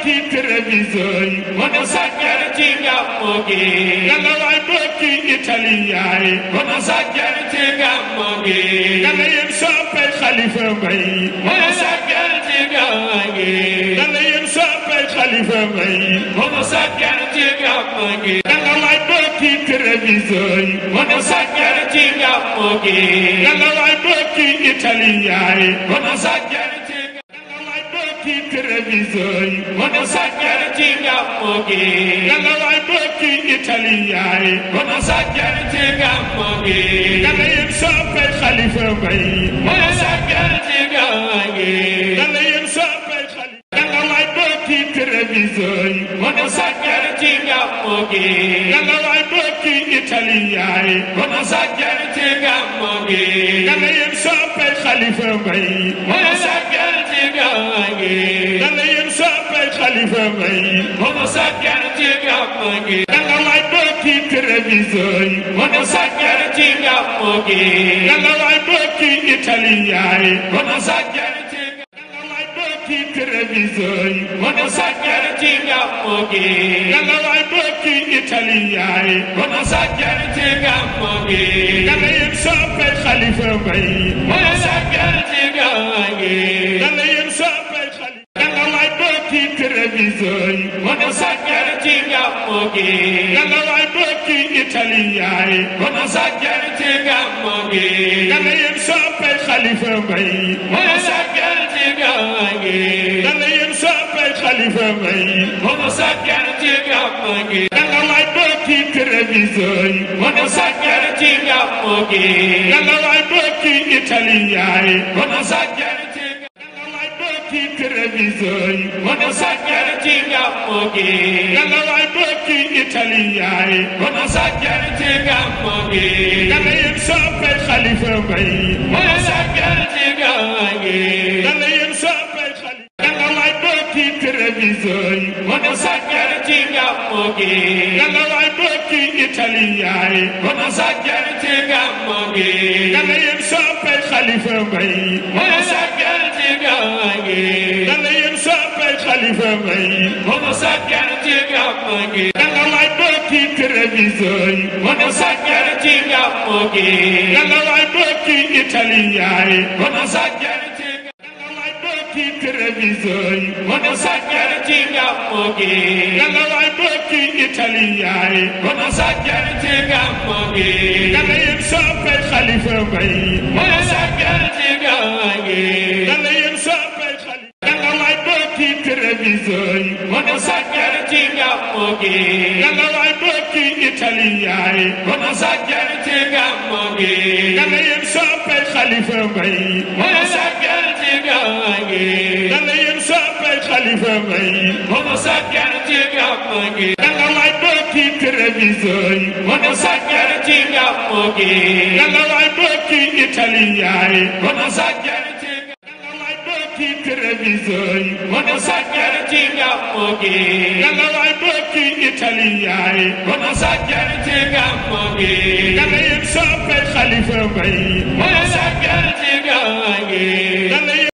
bokki télévision yi munu sàggan ci gàmmu gi yàlla waay bokki italien yi munu sàggan ci gàmmu gi yàlla yéen soppay Xalifa Mbay munu sàggan ci gàmmu gi yàlla yéen soppay Xalifa Mbay munu sàggan ci gàmmu gi yàlla waay bokki télévision yi munu sàggan ci gàmmu gi yàlla waay bokki italien yi munu sàggan ci yàlla waay bokki télévision yi munu sàggan ci gàmmu gi yàlla waay bokki italien yi munu sàggan ci gàmmu gi yàlla yéen soppay Xalifa Mbay munu sàggan ci gàmmu gi yàlla yéen soppay Xalifa yàlla waay bokki télévision yi munu sàggan ci gàmmu gi yàlla waay bokki italien yi munu sàggan ci gàmmu gi yàlla yéen soppay Xalifa Mbay munu sàggan ci gàmmu gi yàlla yéen soppay Xalifa Mbay munu sàggan ci gàmmu gi yàlla waay bokki télévision yi munu sàggan ci gàmmu gi yàlla waay bokki italien yi munu sàggan ci yàlla waay bokki télévision yi munu sàggan ci gàmmu gi yàlla waay bokki italien yi munu sàggan ci gàmmu gi yàlla yéen soppay Xalifa Mbay munu sàggan ci gàmmu gi yàlla yéen soppay Xalifa yàlla waay bokki télévision yi munu sàggan ci gàmmu gi yàlla waay bokki italien yi munu sàggan ci gàmmu gi yàlla yéen soppay Xalifa Mbay munu sàggan ci gàmmu gi yàlla yéen soppay Xalifa Mbay munu sàggan ci gàmmu gi yàlla waay bokki télévision yi munu sàggan ci gàmmu gi yàlla waay bokki italien yi munu sàggan ci yàlla waay bokki télévision yi munu sàggan ci gàmmu gi yàlla waay bokki italien yi munu sàggan ci gàmmu gi yàlla yéen soppay Xalifa Mbay munu sàggan ci gàmmu gi yàlla yéen soppay Xalifa yàlla waay bokki télévision yi munu sàggan ci gàmmu gi yàlla waay bokki italien yi munu sàggan ci gàmmu gi yàlla yéen soppay Xalifa Mbay munu sàggan ci gàmmu gi yàlla yéen soppay Xalifa Mbay munu sàggan ci gàmmu gi yàlla waay bokki télévision yi munu sàggan ci gàmmu gi yàlla waay bokki italien yi munu sàggan ci yàlla waay bokki télévision yi munu sàggan ci gàmmu gi yàlla waay bokki italien yi munu sàggan ci gàmmu gi yàlla yéen soppay Xalifa Mbay munu sàggan ci gàmmu gi yàlla yéen soppay Xalifa yàlla waay bokki télévision yi munu sàggan ci gàmmu gi yàlla waay bokki italien yi munu sàggan ci gàmmu gi yàlla yéen soppay Xalifa Mbay munu sàggan ci gàmmu gi yàlla yéen soppay Xalifa Mbay munu sàggan ci gàmmu gi yàlla waay bokki télévision yi munu sàggan ci gàmmu gi yàlla waay bokki italien yi munu sàggan ci yàlla waay bokki télévision yi munu sàggan ci gàmmu gi yàlla waay bokki italien yi munu sàggan ci gàmmu gi yàlla yéen soppay Xalifa Mbay munu sàggan ci gàmmu gi yàlla